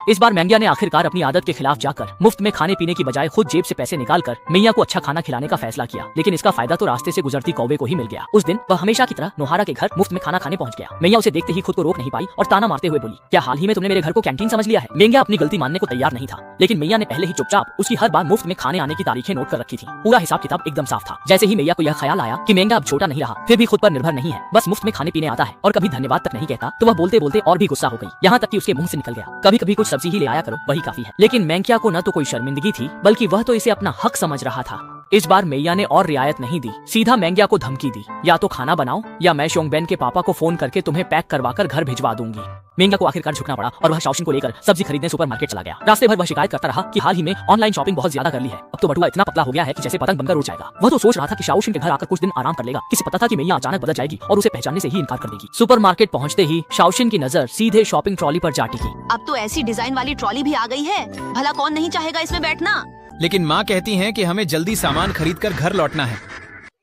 इस बार मैंगिया ने आखिरकार अपनी आदत के खिलाफ जाकर मुफ्त में खाने पीने की बजाय खुद जेब से पैसे निकालकर मैया को अच्छा खाना खिलाने का फैसला किया। लेकिन इसका फायदा तो रास्ते से गुजरती कौवे को ही मिल गया। उस दिन वह हमेशा की तरह नोहारा के घर मुफ्त में खाना खाने पहुंच गया। मैया उसे देखते ही खुद को रोक नहीं पाई और ताना मारते हुए बोली, क्या हाल ही में तुमने मेरे घर को कैंटीन समझ लिया है? मैंगिया अपनी गलती मानने को तैयार नहीं था, लेकिन मैया ने पहले ही चुपचाप उसकी हर बार मुफ्त में खाने आने की तारीखें नोट कर रखी थी। पूरा हिसाब किताब एकदम साफ था। जैसे ही मैया को यह ख्याल आया कि मैंगिया अब छोटा नहीं रहा, फिर भी खुद पर निर्भर नहीं है, बस मुफ्त में खाने पीने आता है और कभी धन्यवाद तक नहीं कहता, तो वह बोलते बोलते और भी गुस्सा हो गई। यहाँ तक कि उसके मुंह से निकल गया, कभी कभी कुछ सब्जी ही ले आया करो, वही काफी है। लेकिन मैंगिया को न तो कोई शर्मिंदगी थी, बल्कि वह तो इसे अपना हक समझ रहा था। इस बार मैया ने और रियायत नहीं दी, सीधा मैंगिया को धमकी दी, या तो खाना बनाओ या मैं शोंगबेन के पापा को फोन करके तुम्हें पैक करवाकर घर भिजवा दूंगी। मैंगिया को आखिरकार झुकना पड़ा और वह शाओशिन को लेकर सब्जी खरीदने सुपरमार्केट चला गया। रास्ते भर वह शिकायत करता रहा कि हाल ही में ऑनलाइन शॉपिंग बहुत ज्यादा कर ली है, अब तो बटुआ इतना पतला हो गया है कि जैसे पतंग बनकर उड़ जाएगा। वह तो सोच रहा था कि शाओशिन के घर आकर कुछ दिन आराम कर लेगा, किसी पता था कि मैया अचानक बदल जाएगी और उसे पहचानने से ही इनकार कर देगी। सुपरमार्केट पहुंचते ही शाओशिन की नजर सीधे शॉपिंग ट्रॉली पर जा टिकी। अब तो ऐसी डिजाइन वाली ट्रॉली भी आ गई है, भला कौन नहीं चाहेगा इसमें बैठना। लेकिन माँ कहती हैं कि हमें जल्दी सामान खरीदकर घर लौटना है,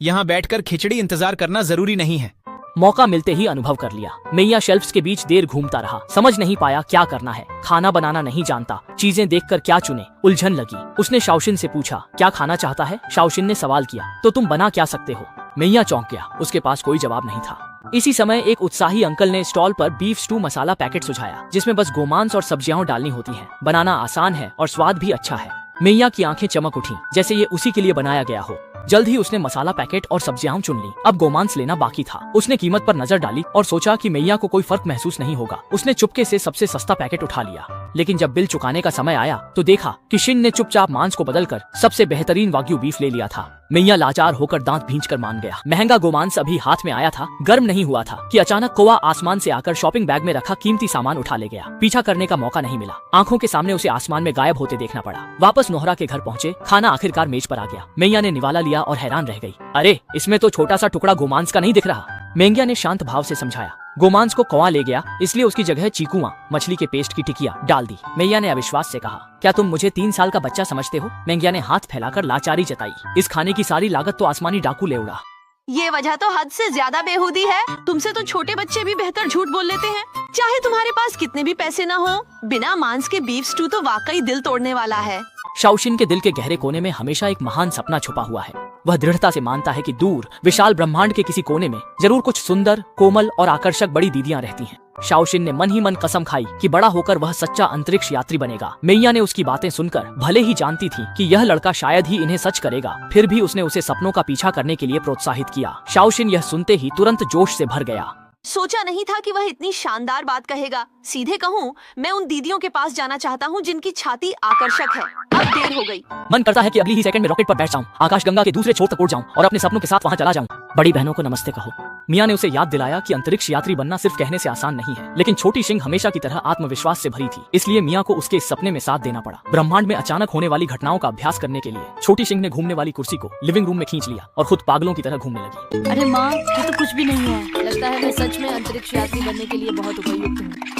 यहाँ बैठकर खिचड़ी इंतजार करना जरूरी नहीं है। मौका मिलते ही अनुभव कर लिया। मैया शेल्फ्स के बीच देर घूमता रहा, समझ नहीं पाया क्या करना है। खाना बनाना नहीं जानता, चीजें देखकर क्या चुने, उलझन लगी। उसने शाओशिन से पूछा, क्या खाना चाहता है? शाओशिन ने सवाल किया, तो तुम बना क्या सकते हो? मैया चौंक गया, उसके पास कोई जवाब नहीं था। इसी समय एक उत्साही अंकल ने स्टॉल पर बीफ स्टू मसाला पैकेट सुझाया, जिसमें बस गोमांस और सब्जियां डालनी होती हैं। बनाना आसान है और स्वाद भी अच्छा है। मैया की आंखें चमक उठी, जैसे ये उसी के लिए बनाया गया हो। जल्द ही उसने मसाला पैकेट और सब्जियां चुन ली। अब गोमांस लेना बाकी था। उसने कीमत पर नजर डाली और सोचा कि मैया को कोई फर्क महसूस नहीं होगा। उसने चुपके से सबसे सस्ता पैकेट उठा लिया। लेकिन जब बिल चुकाने का समय आया तो देखा कि शिन ने चुपचाप मांस को बदलकर सबसे बेहतरीन वाग्यू बीफ ले लिया था। मैया लाचार होकर दांत भींचकर मान गया। महंगा गोमांस अभी हाथ में आया था, गर्म नहीं हुआ था कि अचानक कौवा आसमान से आकर शॉपिंग बैग में रखा कीमती सामान उठा ले गया। पीछा करने का मौका नहीं मिला, आंखों के सामने उसे आसमान में गायब होते देखना पड़ा। वापस नोहरा के घर पहुंचे, खाना आखिरकार मेज पर आ गया। मैया ने निवाला लिया और हैरान रह गई, अरे इसमें तो छोटा सा टुकड़ा गोमांस का नहीं दिख रहा। मैंगिया ने शांत भाव से समझाया, गोमांस को कौवा ले गया, इसलिए उसकी जगह चीकुआ मछली के पेस्ट की टिकिया डाल दी। मैया ने अविश्वास से कहा, क्या तुम मुझे 3 साल का बच्चा समझते हो? मैंगिया ने हाथ फैलाकर लाचारी जताई, इस खाने की सारी लागत तो आसमानी डाकू ले उड़ा। ये वजह तो हद से ज्यादा बेहूदी है। तुमसे तो छोटे बच्चे भी बेहतर झूठ बोल लेते हैं। चाहे तुम्हारे पास कितने भी पैसे न हो, बिना मांस के बीफ स्टू तो वाकई दिल तोड़ने वाला है। शाओशिन के दिल के गहरे कोने में हमेशा एक महान सपना छुपा हुआ है। वह दृढ़ता से मानता है कि दूर विशाल ब्रह्मांड के किसी कोने में जरूर कुछ सुंदर, कोमल और आकर्षक बड़ी दीदियां रहती हैं। शाओशिन ने मन ही मन कसम खाई कि बड़ा होकर वह सच्चा अंतरिक्ष यात्री बनेगा। मैया ने उसकी बातें सुनकर भले ही जानती थी कि यह लड़का शायद ही इन्हें सच करेगा, फिर भी उसने उसे सपनों का पीछा करने के लिए प्रोत्साहित किया। शाओशिन यह सुनते ही तुरंत जोश से भर गया। सोचा नहीं था कि वह इतनी शानदार बात कहेगा। सीधे कहूँ, मैं उन दीदियों के पास जाना चाहता हूँ जिनकी छाती आकर्षक है। अब देर हो गई। मन करता है कि अगली ही सेकंड में रॉकेट पर बैठ जाऊं, आकाशगंगा के दूसरे छोर तक उड़ जाऊं और अपने सपनों के साथ वहां चला जाऊं। बड़ी बहनों को नमस्ते कहो। मियां ने उसे याद दिलाया कि अंतरिक्ष यात्री बनना सिर्फ कहने से आसान नहीं है। लेकिन छोटी शिंग हमेशा की तरह आत्मविश्वास से भरी थी, इसलिए मियां को उसके इस सपने में साथ देना पड़ा। ब्रह्मांड में अचानक होने वाली घटनाओं का अभ्यास करने के लिए छोटी शिंग ने घूमने वाली कुर्सी को लिविंग रूम में खींच लिया और खुद पागलों की तरह घूमने लगी। अरे माँ, ये तो कुछ भी नहीं है। लगता है मैं सच में अंतरिक्ष यात्री बनने के लिए बहुत उपयुक्त हूँ।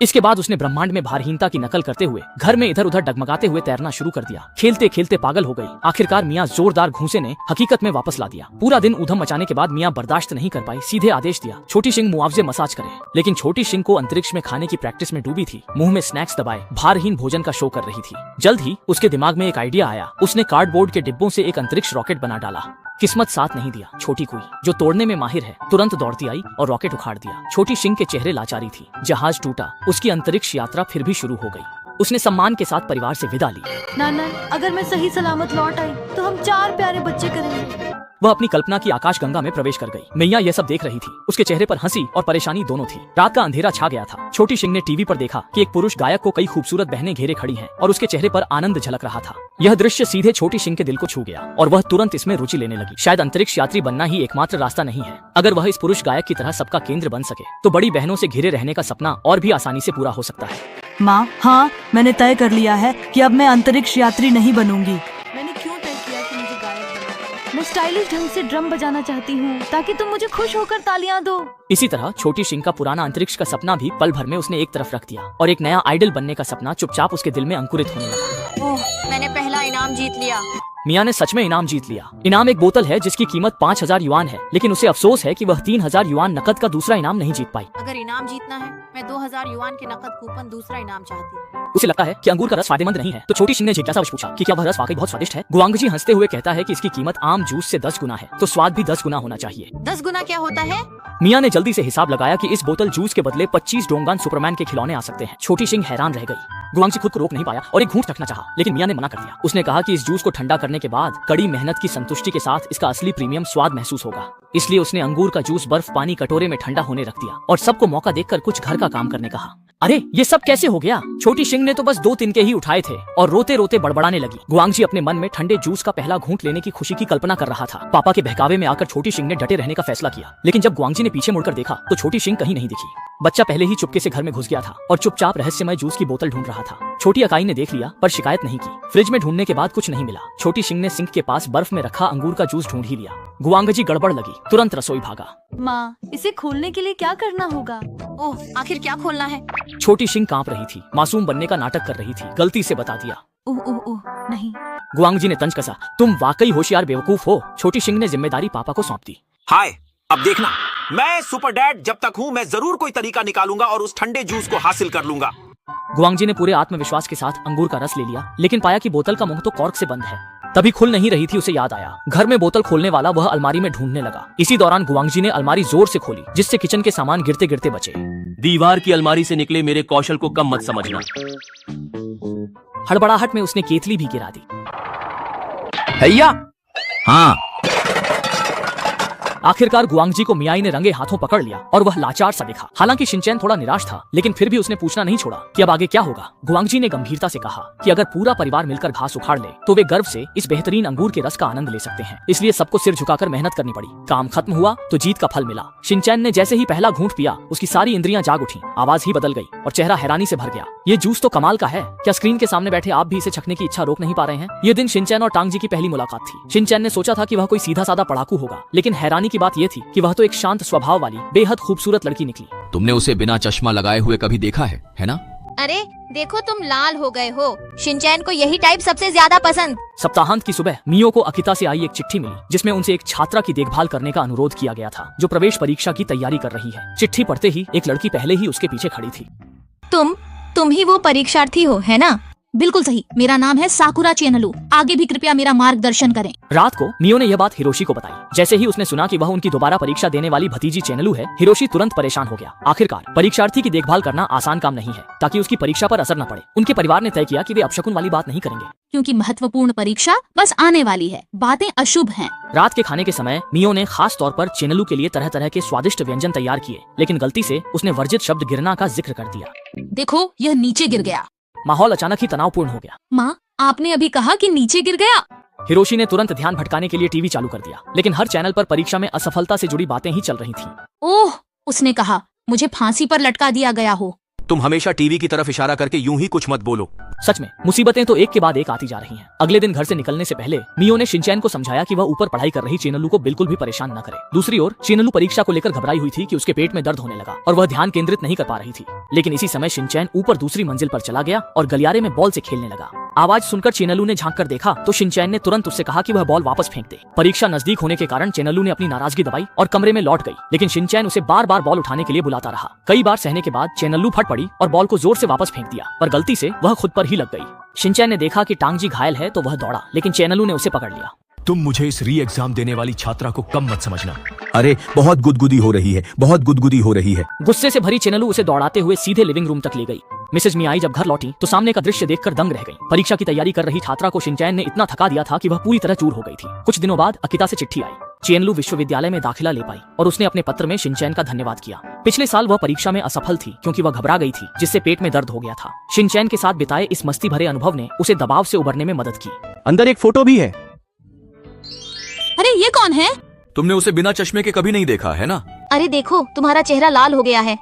इसके बाद उसने ब्रह्मांड में भारहीनता की नकल करते हुए घर में इधर उधर डगमगाते हुए तैरना शुरू कर दिया। खेलते खेलते पागल हो गई। आखिरकार मियां जोरदार घूंसे ने हकीकत में वापस ला दिया। पूरा दिन ऊधम मचाने के बाद मियां बर्दाश्त नहीं कर पाई, सीधे आदेश दिया, छोटी शिंग मुआवजे मसाज करे। लेकिन छोटी शिंग को अंतरिक्ष में खाने की प्रैक्टिस में डूबी थी, मुंह में स्नैक्स दबाए भारहीन भोजन का शो कर रही थी। जल्द ही उसके दिमाग में एक आइडिया आया। उसने कार्डबोर्ड के डिब्बों से एक अंतरिक्ष रॉकेट बना डाला। किस्मत साथ नहीं दिया। छोटी कुई, जो तोड़ने में माहिर है, तुरंत दौड़ती आई और रॉकेट उखाड़ दिया। छोटी शिंग के चेहरे लाचारी थी। जहाज टूटा, उसकी अंतरिक्ष यात्रा फिर भी शुरू हो गई। उसने सम्मान के साथ परिवार से विदा ली। नाना, अगर मैं सही सलामत लौट आई तो हम 4 प्यारे बच्चे करेंगे। वह अपनी कल्पना की आकाशगंगा में प्रवेश कर गई। मैया यह सब देख रही थी। उसके चेहरे पर हंसी और परेशानी दोनों थी। रात का अंधेरा छा गया था। छोटी शिंग ने टीवी पर देखा कि एक पुरुष गायक को कई खूबसूरत बहनें घेरे खड़ी हैं और उसके चेहरे पर आनंद झलक रहा था। यह दृश्य सीधे छोटी शिंग के दिल को छू गया और वह तुरंत इसमें रुचि लेने लगी। शायद अंतरिक्ष यात्री बनना ही एकमात्र रास्ता नहीं है। अगर वह इस पुरुष गायक की तरह सबका केंद्र बन सके तो बड़ी बहनों से घिरे रहने का सपना और भी आसानी से पूरा हो सकता है। माँ, हाँ, मैंने तय कर लिया है कि अब मैं अंतरिक्ष यात्री नहीं बनूंगी। मैंने क्यों तय किया कि मुझे गायक बनना है? मैं स्टाइलिश ढंग से ड्रम बजाना चाहती हूँ ताकि तुम मुझे खुश होकर तालियां दो। इसी तरह छोटी शिंग का पुराना अंतरिक्ष का सपना भी पल भर में उसने एक तरफ रख दिया और एक नया आइडल बनने का सपना चुपचाप उसके दिल में अंकुरित होने लगा। ओह, मैंने पहला इनाम जीत लिया। मिया ने सच में इनाम जीत लिया। इनाम एक बोतल है जिसकी कीमत 5000 युआन है, लेकिन उसे अफसोस है कि वह 3000 युआन नकद का दूसरा इनाम नहीं जीत पाई। अगर इनाम जीतना है, मैं 2000 युआन के नकद कूपन दूसरा इनाम चाहती हूँ। उसे लगता है कि अंगूर का रस फायदेमंद नहीं है, तो छोटी सिंह ने जिज्ञासावश पूछा कि क्या वह रस वाकई बहुत स्वादिष्ट है। गुआंगजी हंसते हुए कहता है कि इसकी कीमत आम जूस से 10 गुना है, तो स्वाद भी 10 गुना होना चाहिए। 10 गुना क्या होता है? मिया ने जल्दी से हिसाब लगाया कि इस बोतल जूस के बदले 25 डोंगान सुपरमैन के खिलौने आ सकते हैं। छोटी सिंह हैरान रह गई। गुआंगजी खुद को रोक नहीं पाया और एक घूंट रखना चाहा, लेकिन मिया ने मना कर दिया। उसने कहा कि इस जूस को ठंडा करने के बाद कड़ी मेहनत की संतुष्टि के साथ इसका असली प्रीमियम स्वाद महसूस होगा। इसलिए उसने अंगूर का जूस बर्फ पानी कटोरे में ठंडा होने रख दिया और सबको मौका देखकर कुछ घर का काम करने कहा। अरे ये सब कैसे हो गया? छोटी सिंह ने तो बस 2 तिनके ही उठाए थे और रोते रोते बड़बड़ाने लगी। गुआंगजी अपने मन में ठंडे जूस का पहला घूंट लेने की खुशी की कल्पना कर रहा था। पापा के बहकावे में आकर छोटी सिंह ने डटे रहने का फैसला किया, लेकिन जब गुआंगजी ने पीछे मुड़कर देखा तो छोटी सिंह कहीं नहीं दिखी। बच्चा पहले ही चुपके से घर में घुस गया था और चुपचाप रहस्यमय जूस की बोतल ढूंढ रहा था। छोटी अकाई ने देख लिया पर शिकायत नहीं की। फ्रिज में ढूंढने के बाद कुछ नहीं मिला। छोटी सिंह ने सिंक के पास बर्फ में रखा अंगूर का जूस ढूंढ ही लिया। गुआंगजी गड़बड़ लगी, तुरंत रसोई भागा। माँ, इसे खोलने के लिए क्या करना होगा? ओह, आखिर क्या खोलना है? छोटी सिंह कांप रही थी, मासूम बनने का नाटक कर रही थी। गलती से बता दिया। ओह ओह ओह, नहीं। गुआंगजी ने तंज कसा। तुम वाकई होशियार बेवकूफ हो। छोटी सिंह ने जिम्मेदारी पापा को सौंप दी। हाय, अब देखना, मैं सुपर डैड जब तक हूँ, मैं जरूर कोई तरीका निकालूंगा और उस ठंडे जूस को हासिल कर लूंगा। गुआंगजी ने पूरे आत्मविश्वास के साथ अंगूर का रस ले लिया, लेकिन पाया कि बोतल का मुंह तो कॉर्क से बंद है। तभी खुल नहीं रही थी। उसे याद आया, घर में बोतल खोलने वाला वह अलमारी में ढूंढने लगा। इसी दौरान गुआंगजी ने अलमारी जोर से खोली, जिससे किचन के सामान गिरते गिरते बचे। दीवार की अलमारी से निकले मेरे कौशल को कम मत समझना। हड़बड़ाहट में उसने केतली भी गिरा दी। भैया, हाँ, आखिरकार गुआंगजी को मियाई ने रंगे हाथों पकड़ लिया और वह लाचार सा दिखा। हालांकि शिनचैन थोड़ा निराश था, लेकिन फिर भी उसने पूछना नहीं छोड़ा कि अब आगे क्या होगा। गुआंगजी ने गंभीरता से कहा कि अगर पूरा परिवार मिलकर घास उखाड़ ले तो वे गर्व से इस बेहतरीन अंगूर के रस का आनंद ले सकते हैं। इसलिए सबको सिर झुकाकर मेहनत करनी पड़ी। काम खत्म हुआ तो जीत का फल मिला। शिनचैन ने जैसे ही पहला घूंट पिया, उसकी सारी इंद्रियां जाग उठी, आवाज ही बदल गई और चेहरा हैरानी से भर गया। ये जूस तो कमाल का है। क्या स्क्रीन के सामने बैठे आप भी इसे चखने की इच्छा रोक नहीं पा रहे हैं? ये दिन शिनचैन और टांगजी की पहली मुलाकात थी। शिनचैन ने सोचा था कि वह कोई सीधा साधा पढ़ाकू होगा, लेकिन हैरानी की बात यह थी कि वह तो एक शांत स्वभाव वाली बेहद खूबसूरत लड़की निकली। तुमने उसे बिना चश्मा लगाए हुए कभी देखा है ना? अरे देखो, तुम लाल हो गए हो। शिनचैन को यही टाइप सबसे ज्यादा पसंद। सप्ताहांत की सुबह मियो को अकिता से आई एक चिट्ठी मिली, जिसमें उनसे एक छात्रा की देखभाल करने का अनुरोध किया गया था, जो प्रवेश परीक्षा की तैयारी कर रही है। चिट्ठी पढ़ते ही एक लड़की पहले ही उसके पीछे खड़ी थी। तुम ही वो परीक्षार्थी हो, है ना? बिल्कुल सही। मेरा नाम है साकुरा चेनलू। आगे भी कृपया मेरा मार्गदर्शन करें। रात को मियो ने यह बात हिरोशी को बताई। जैसे ही उसने सुना कि वह उनकी दोबारा परीक्षा देने वाली भतीजी चेनलू है, हिरोशी तुरंत परेशान हो गया। आखिरकार परीक्षार्थी की देखभाल करना आसान काम नहीं है, ताकि उसकी परीक्षा पर असर न पड़े। उनके परिवार ने तय किया कि वे अपशकुन वाली बात नहीं करेंगे, क्योंकि महत्वपूर्ण परीक्षा बस आने वाली है। बातें अशुभ हैं। रात के खाने के समय मियो ने खास तौर पर चेनलू के लिए तरह तरह के स्वादिष्ट व्यंजन तैयार किए, लेकिन गलती से उसने वर्जित शब्द गिरना का जिक्र कर दिया। देखो, यह नीचे गिर गया। माहौल अचानक ही तनावपूर्ण हो गया। माँ, आपने अभी कहा कि नीचे गिर गया। हिरोशी ने तुरंत ध्यान भटकाने के लिए टीवी चालू कर दिया, लेकिन हर चैनल पर परीक्षा में असफलता से जुड़ी बातें ही चल रही थीं। ओह, उसने कहा मुझे फांसी पर लटका दिया गया हो। तुम हमेशा टीवी की तरफ इशारा करके यूं ही कुछ मत बोलो। सच में मुसीबतें तो एक के बाद एक आती जा रही हैं। अगले दिन घर से निकलने से पहले मियो ने शिनचैन को समझाया कि वह ऊपर पढ़ाई कर रही चेनलू को बिल्कुल भी परेशान न करे। दूसरी ओर चेनलू परीक्षा को लेकर घबराई हुई थी कि उसके पेट में दर्द होने लगा और वह ध्यान केंद्रित नहीं कर पा रही थी। लेकिन इसी समय शिनचैन ऊपर दूसरी मंजिल पर चला गया और गलियारे में बॉल से खेलने लगा। आवाज सुनकर चेनलू ने झांक कर देखा तो शिनचैन ने तुरंत उससे कहा कि वह बॉल वापस फेंक दे। परीक्षा नजदीक होने के कारण चेनलू ने अपनी नाराजगी दबाई और कमरे में लौट गई, लेकिन शिनचैन उसे बार बार बॉल उठाने के लिए बुलाता रहा। कई बार सहने के बाद चेनलू फट पड़ी और बॉल को जोर से वापस फेंक दिया, पर गलती से वह खुद पर ही लग गई। शिनचैन ने देखा कि टांगजी घायल है तो वह दौड़ा, लेकिन चेनलू ने उसे पकड़ लिया। तुम मुझे इस री एग्जाम देने वाली छात्रा को कम मत समझना। अरे बहुत गुदगुदी हो रही है, बहुत गुदगुदी हो रही है। गुस्से से भरी चेनलू उसे दौड़ाते हुए सीधे लिविंग रूम तक ले गई। मिसेज मियाई जब घर लौटी तो सामने का दृश्य देखकर दंग रह गई। परीक्षा की तैयारी कर रही छात्रा को शिनचैन ने इतना थका दिया था कि वह पूरी तरह चूर हो गई थी। कुछ दिनों बाद अकिता से चिट्ठी आई। चेनलू विश्वविद्यालय में दाखिला ले पाई और उसने अपने पत्र में शिनचैन का धन्यवाद किया। पिछले साल वह परीक्षा में असफल थी क्योंकि वह घबरा गई थी, जिससे पेट में दर्द हो गया था। शिनचैन के साथ बिताए इस मस्ती भरे अनुभव ने उसे दबाव से उबरने में मदद की। अंदर एक फोटो भी है। अरे ये कौन है? तुमने उसे बिना चश्मे के कभी नहीं देखा है ना? अरे देखो, तुम्हारा चेहरा लाल हो गया है।